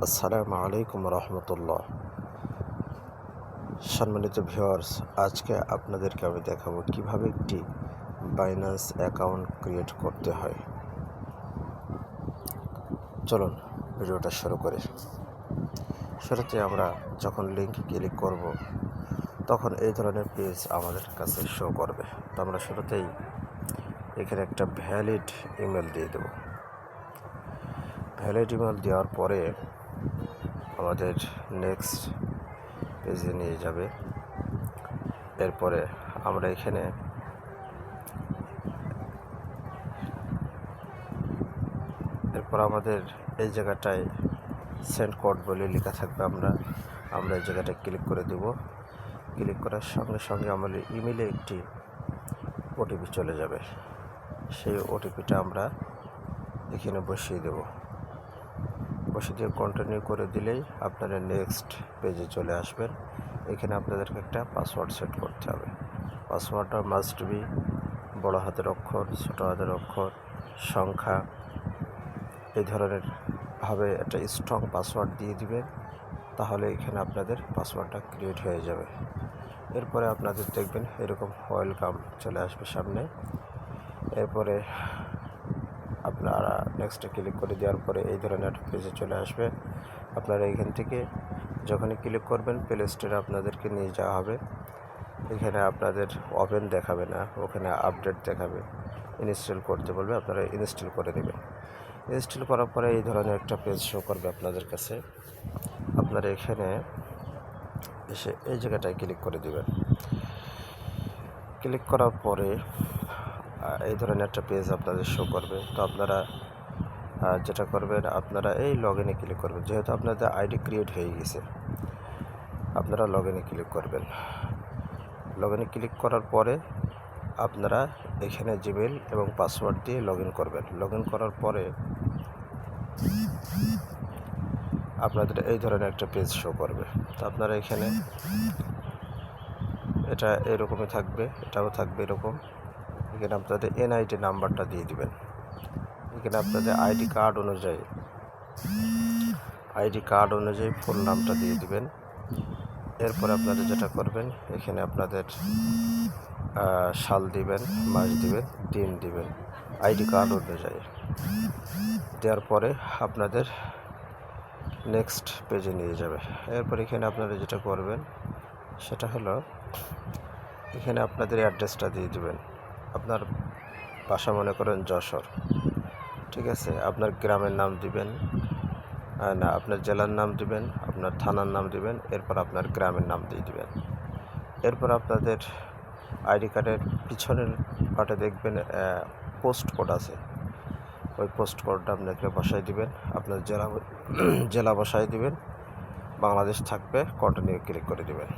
আসসালামু আলাইকুম রহমতুল্লাহ। সম্মানিত ভিউয়ার্স, আজকে আপনাদেরকে আমি দেখাবো কিভাবে একটি বাইন্যান্স অ্যাকাউন্ট ক্রিয়েট করতে হয়। চলুন ভিডিওটা শুরু করি। শুরুতে আমরা যখন লিঙ্কে ক্লিক করব তখন এই ধরনের পেজ আমাদের কাছে শো করবে। তো আমরা শুরুতেই এখানে একটা ভ্যালিড ইমেল দিয়ে দেব। ভ্যালিড ইমেল দেওয়ার পরে আমাদের নেক্সট পেজে নিয়ে যাবে। এরপরে আমরা এখানে আমাদের এই জায়গাটায় সেন্ড কোড বলে লেখা থাকবে। আমরা এই জায়গাটায় ক্লিক করে দেব। ক্লিক করার সঙ্গে সঙ্গে আমাদের ইমেলে একটি ওটিপি চলে যাবে। সেই ওটিপিটা আমরা এখানে বসিয়ে দেব। বসিয়ে দিয়ে কন্টিনিউ করে দিলেই আপনারা নেক্সট পেজে চলে আসবেন। এখানে আপনাদেরকে একটা পাসওয়ার্ড সেট করতে হবে। পাসওয়ার্ডটা মাস্ট বি বড় হাতের অক্ষর, ছোটো হাতের অক্ষর, সংখ্যা, এই ধরনের ভাবে একটা স্ট্রং পাসওয়ার্ড দিয়ে দিবেন। তাহলে এখানে আপনাদের পাসওয়ার্ডটা ক্রিয়েট হয়ে যাবে। এরপরে আপনাদের দেখবেন এরকম ওয়েলকাম চলে আসবে সামনে। এরপরে আপনারা নেক্সটে ক্লিক করে দেওয়ার পরে এই ধরনের পেজে চলে আসবে। আপনারা এখান থেকে যখনই ক্লিক করবেন প্লে স্টোরে আপনাদেরকে নিয়ে যাওয়া হবে। এখানে আপনাদের ওপেন দেখাবে না, ওখানে আপডেট দেখাবে, ইনস্টল করতে বলবে, আপনারা ইনস্টল করে দেবেন। ইনস্টল করার পরে এই ধরনের একটা পেজ শো করবে আপনাদের কাছে। আপনারা এখানে এসে এই জায়গাটায় ক্লিক করে দেবেন। ক্লিক করার পরে এই ধরনের একটা পেজ আপনাদের শো করবে। তো আপনারা যেটা করবেন, আপনারা এই লগ ইনে ক্লিক করবেন। যেহেতু আপনাদের আইডি ক্রিয়েট হয়ে গেছে, আপনারা লগ ইনে ক্লিক করবেন। লগ ইনে ক্লিক করার পরে আপনারা এখানে জিমেল এবং পাসওয়ার্ড দিয়ে লগ ইন করবেন। লগ ইন করার পরে আপনাদের এই ধরনের একটা পেজ শো করবে। তো আপনারা এখানে এটা এরকমই থাকবে, এটাও থাকবে এরকম। এখানে আপনাদের এনআইডি নাম্বারটা দিয়ে দিবেন। এখানে আপনাদের আইডি কার্ড অনুযায়ী ফুল নামটা দিয়ে দিবেন। এরপর আপনারা যেটা করবেন, এখানে আপনাদের সাল দিবেন, মাস দিবেন, দিন দিবেন আইডি কার্ড অনুযায়ী। দেওয়ার পরে আপনাদের নেক্সট পেজে নিয়ে যাবে। এরপর এখানে আপনারা যেটা করবেন সেটা হলো, এখানে আপনাদের অ্যাড্রেসটা দিয়ে দিবেন। আপনার বাসা মনে করেন যশোর, ঠিক আছে। আপনার গ্রামের নাম দিবেন, না আপনার জেলার নাম দিবেন, আপনার থানার নাম দিবেন, এরপর আপনার গ্রামের নাম দিয়ে দিবেন। এরপর আপনাদের আইডি কার্ডের পিছনের পাটে দেখবেন পোস্ট কোড আছে। ওই পোস্ট কোডটা আপনাকে বসাই দিবেন। আপনার জেলা বসাই দিবেন, বাংলাদেশ থাকবে, কন্টিনিউ ক্লিক করে দিবেন।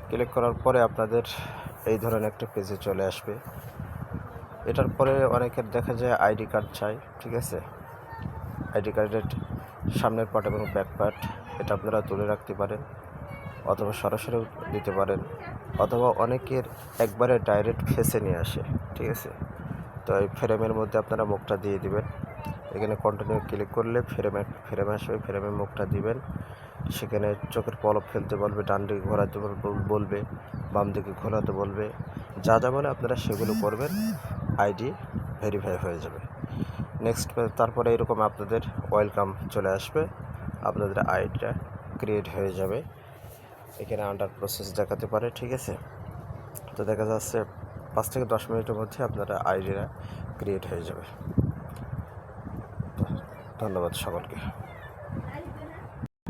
ক্লিক করার পরে আপনাদের এই ধরনের একটা পেজে চলে আসবে। এটার পরে অনেকের দেখা যায় আইডি কার্ড চাই, ঠিক আছে। আইডি কার্ডের সামনের পার্ট এবং ব্যাক পার্ট এটা আপনারা তুলে রাখতে পারেন, অথবা সরাসরিও দিতে পারেন, অথবা অনেকের একবারে ডাইরেক্ট ফেসে নিয়ে আসে, ঠিক আছে। তো এই ফ্রেমের মধ্যে আপনারা মুখটা দিয়ে দিবেন। এখানে কন্টিনিউ ক্লিক করলে ফ্রেম আসবে, ফ্রেমে মুখটা দিবেন। সেখানে চোখের পলক ফেলতে বলবে, ডান দিকে ঘোরাতে বলবে, বাম দিকে ঘোরাতে বলবে। যা যা বলে আপনারা সেগুলো করবেন, আইডি ভেরিফাই হয়ে যাবে। নেক্সট তারপরে এরকম আপনাদের ওয়েলকাম চলে আসবে, আপনাদের আইডিটা ক্রিয়েট হয়ে যাবে। এখানে আন্ডার প্রসেস দেখাতে পারে, ঠিক আছে। তো দেখা যাচ্ছে 5 থেকে 10 মিনিটের মধ্যে আপনারা আইডিটা ক্রিয়েট হয়ে যাবে। ধন্যবাদ সকলকে।